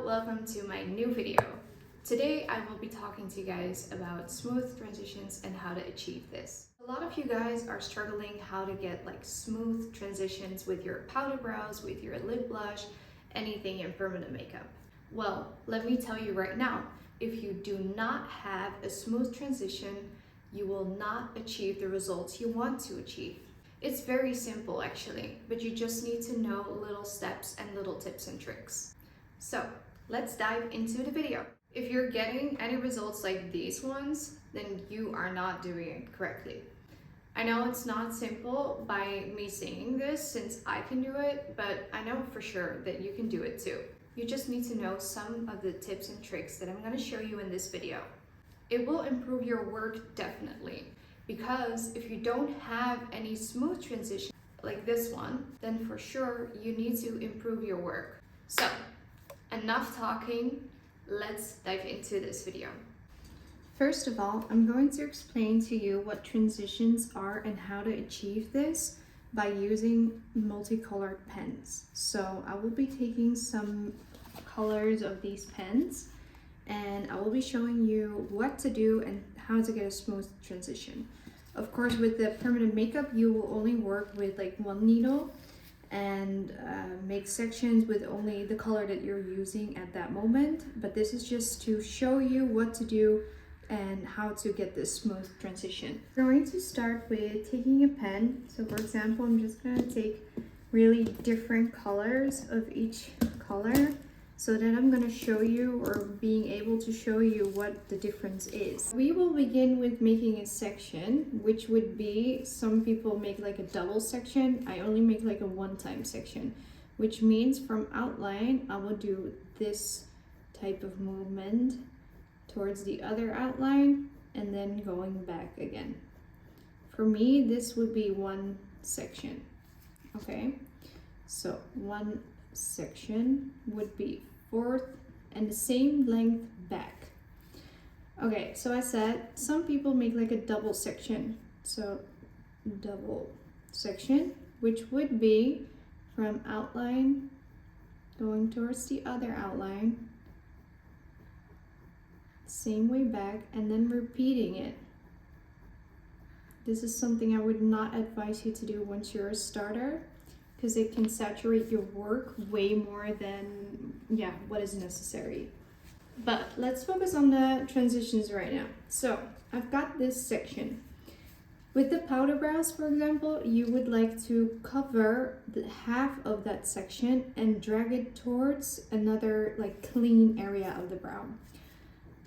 welcome to my new video. Today I will be talking to you guys about smooth transitions and how to achieve this. A lot of you guys are struggling how to get like smooth transitions with your powder brows, with your lip blush, anything in permanent makeup. Well, let me tell you right now, if you do not have a smooth transition, you will not achieve the results you want to achieve. It's very simple actually, but you just need to know little steps and little tips and tricks. So let's dive into the video. If you're getting any results like these ones, then you are not doing it correctly. I know it's not simple by me saying this since I can do it, but I know for sure that you can do it too. You just need to know some of the tips and tricks that I'm going to show you in this video. It will improve your work definitely, because if you don't have any smooth transition like this one, then for sure you need to improve your work. So enough talking, let's dive into this video. First of all, I'm going to explain to you what transitions are and how to achieve this by using multicolored pens. So I will be taking some colors of these pens and I will be showing you what to do and how to get a smooth transition. Of course, with the permanent makeup, you will only work with like one needle and make sections with only the color that you're using at that moment. But this is just to show you what to do and how to get this smooth transition. We're going to start with taking a pen. So for example, I'm just going to take really different colors of each color. So then I'm going to show you, or being able to show you, what the difference is. We will begin with making a section, which would be, some people make like a double section. I only make like a one-time section, which means from outline, I will do this type of movement towards the other outline and then going back again. For me, this would be one section. Okay, so one section would be forth and the same length back. Okay, so I said some people make like a double section. So double section, which would be from outline going towards the other outline, same way back, and then repeating it. This is something I would not advise you to do once you're a starter, because it can saturate your work way more than what is necessary. But let's focus on the transitions right now. So I've got this section. With the powder brows, for example, you would like to cover the half of that section and drag it towards another like clean area of the brow.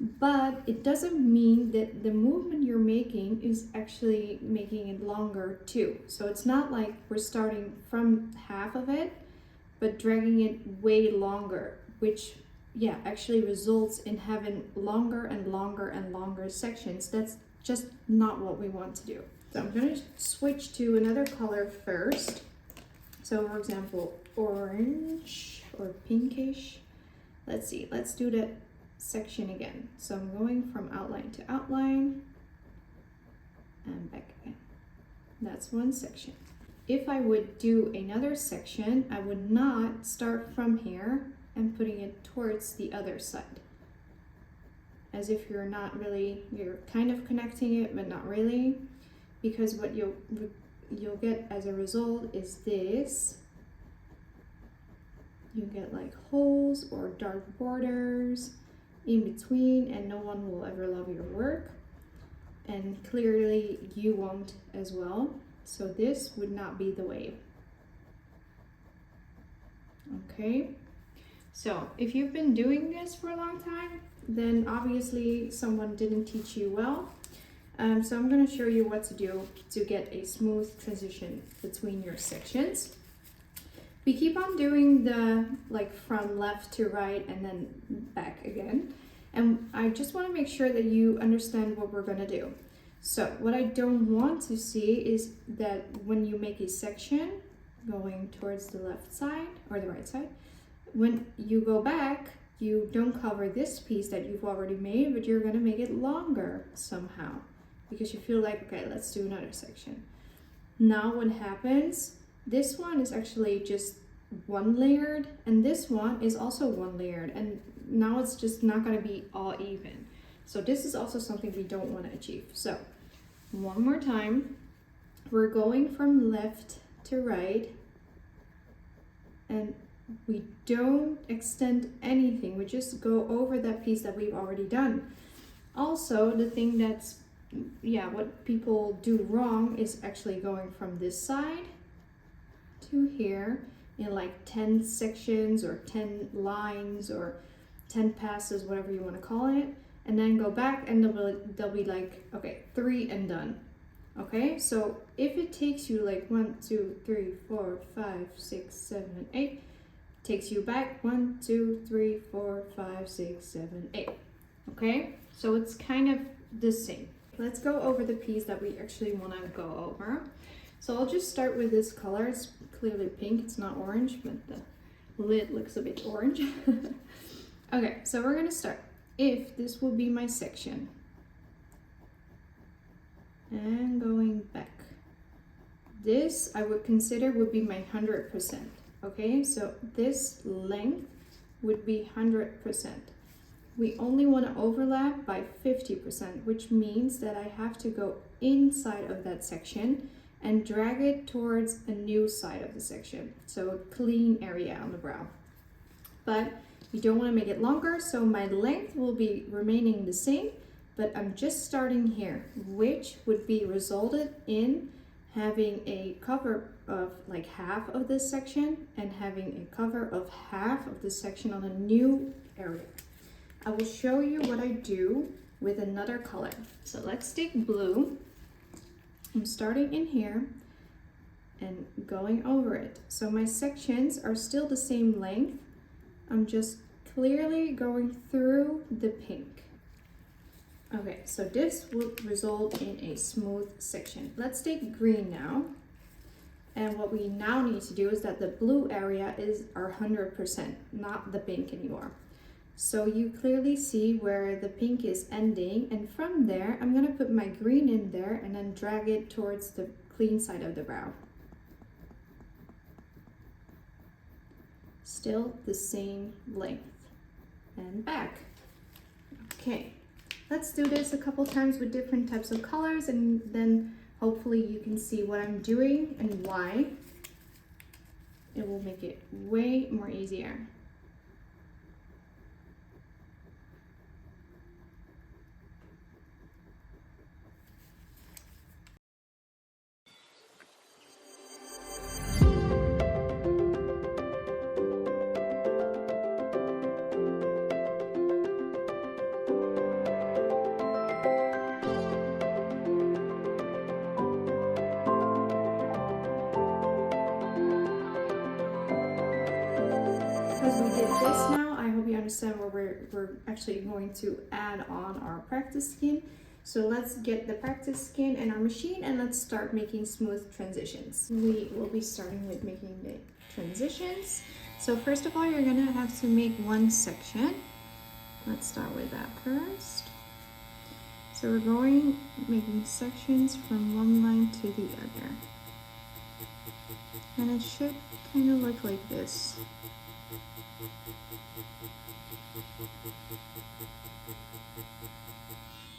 But it doesn't mean that the movement you're making is actually making it longer too. So it's not like we're starting from half of it, but dragging it way longer, which actually results in having longer and longer and longer sections. That's just not what we want to do. So I'm going to switch to another color first. So for example, orange or pinkish. Let's see, let's do that section again. So I'm going from outline to outline and back again. That's one section. If I would do another section, I would not start from here and putting it towards the other side, as if you're kind of connecting it but not really, because what you'll get as a result is this. You get like holes or dark borders in between, and no one will ever love your work, and clearly you won't as well. So this would not be the way. Okay, so if you've been doing this for a long time, then obviously someone didn't teach you well. So I'm going to show you what to do to get a smooth transition between your sections. We keep on doing the from left to right and then back again. And I just want to make sure that you understand what we're going to do. So what I don't want to see is that when you make a section going towards the left side or the right side, when you go back, you don't cover this piece that you've already made, but you're going to make it longer somehow because you feel like, okay, let's do another section. Now what happens, this one is actually just one layered, and this one is also one layered, and now it's just not going to be all even. So this is also something we don't want to achieve. So one more time, we're going from left to right, and we don't extend anything. We just go over that piece that we've already done. Also, the thing that's, yeah, what people do wrong is actually going from this side to here in like 10 sections or 10 lines or 10 passes, whatever you want to call it, and then go back, and they'll be like, okay, 3 and done. Okay, so if it takes you like 1, 2, 3, 4, 5, 6, 7, 8, takes you back 1, 2, 3, 4, 5, 6, 7, 8. Okay, so it's kind of the same. Let's go over the piece that we actually want to go over. So I'll just start with this color. It's clearly pink, it's not orange, but the lid looks a bit orange. Okay, so we're gonna start. If this will be my section, and going back, this I would consider would be my 100%. Okay, so this length would be 100%. We only want to overlap by 50%, which means that I have to go inside of that section and drag it towards a new side of the section, so a clean area on the brow. But you don't want to make it longer, so my length will be remaining the same, but I'm just starting here, which would be resulted in having a cover of like half of this section and having a cover of half of this section on a new area. I will show you what I do with another color. So let's take blue. I'm starting in here and going over it. So my sections are still the same length. I'm just clearly going through the pink. Okay, so this will result in a smooth section. Let's take green now. And what we now need to do is that the blue area is our 100%, not the pink anymore. So you clearly see where the pink is ending, and from there I'm going to put my green in there and then drag it towards the clean side of the brow. Still the same length and back. Okay, let's do this a couple times with different types of colors, and then hopefully you can see what I'm doing and why. It will make it way more easier. Because we did this now, I hope you understand what we're actually going to add on our practice skin. So let's get the practice skin in our machine and let's start making smooth transitions. We will be starting with making the transitions. So first of all, you're gonna have to make one section. Let's start with that first. So we're making sections from one line to the other. And it should kind of look like this.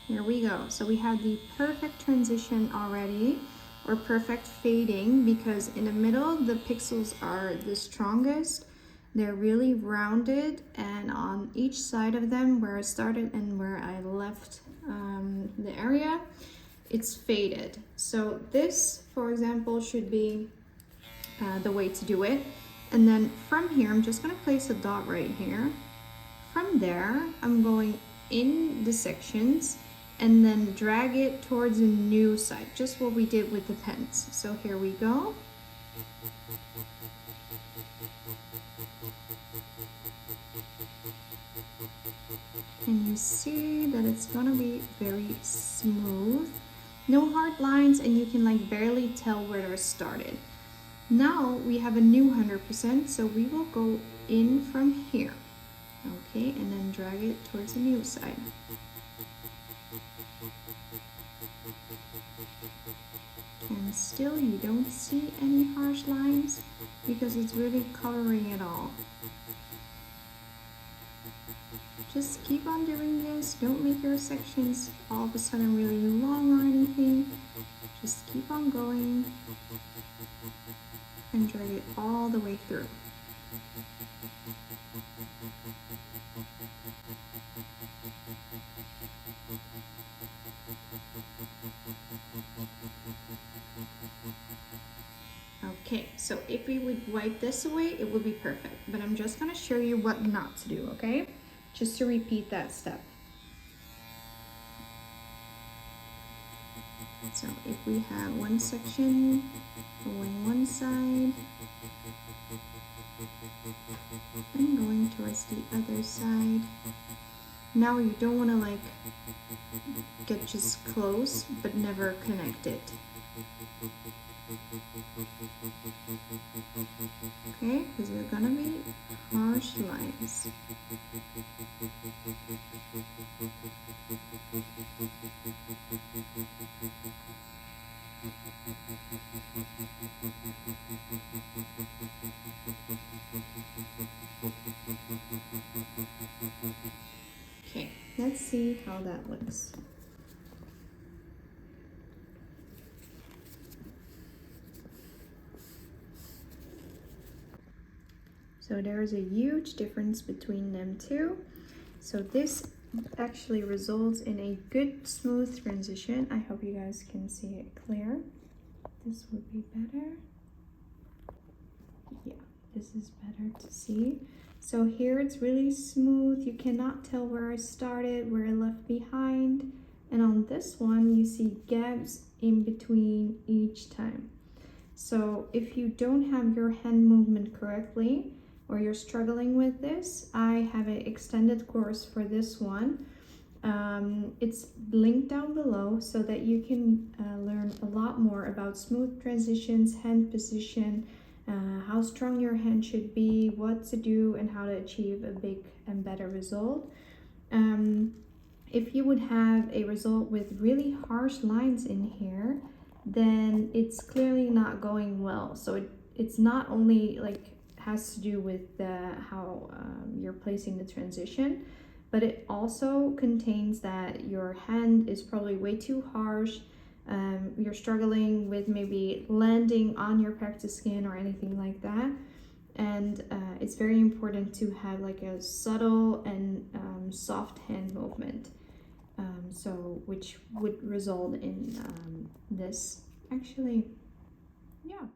Here we go. So we have the perfect transition already, or perfect fading, because in the middle the pixels are the strongest. They're really rounded, and on each side of them, where I started and where I left the area, it's faded. So this, for example, should be the way to do it. And then from here, I'm just going to place a dot right here. From there, I'm going in the sections and then drag it towards a new side, just what we did with the pens. So here we go. And you see that it's gonna be very smooth, no hard lines, and you can like barely tell where they're started. Now we have a new 100%, so we will go in from here, okay, and then drag it towards the new side. And still you don't see any harsh lines, because it's really covering it all. Just keep on doing this. Don't make your sections all of a sudden really long or anything. Just keep on going and drag it all the way through. Okay, so if we would wipe this away, it would be perfect. But I'm just gonna show you what not to do, okay? Just to repeat that step. So if we have one section going one side and going towards the other side, now you don't want to like get just close but never connect it. Okay, because they're gonna be harsh lines. Okay, let's see how that looks. So there is a huge difference between them two. So this actually results in a good smooth transition. I hope you guys can see it clear. This would be better. Yeah, this is better to see. So here it's really smooth. You cannot tell where I started, where I left behind. And on this one, you see gaps in between each time. So if you don't have your hand movement correctly, or you're struggling with this, I have an extended course for this one. It's linked down below so that you can learn a lot more about smooth transitions, hand position, how strong your hand should be, what to do, and how to achieve a big and better result. If you would have a result with really harsh lines in here, then it's clearly not going well. So it's not only like has to do with how you're placing the transition, but it also contains that your hand is probably way too harsh. You're struggling with maybe landing on your practice skin or anything like that. And it's very important to have like a subtle and soft hand movement. So which would result in this actually, yeah.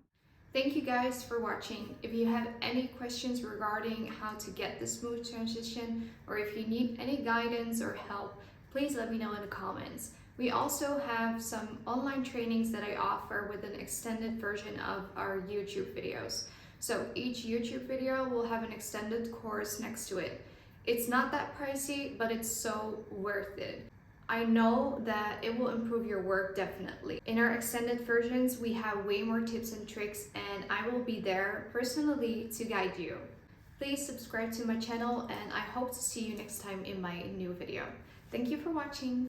Thank you guys for watching. If you have any questions regarding how to get the smooth transition, or if you need any guidance or help, please let me know in the comments. We also have some online trainings that I offer with an extended version of our YouTube videos. So each YouTube video will have an extended course next to it. It's not that pricey, but it's so worth it. I know that it will improve your work definitely. In our extended versions, we have way more tips and tricks, and I will be there personally to guide you. Please subscribe to my channel, and I hope to see you next time in my new video. Thank you for watching.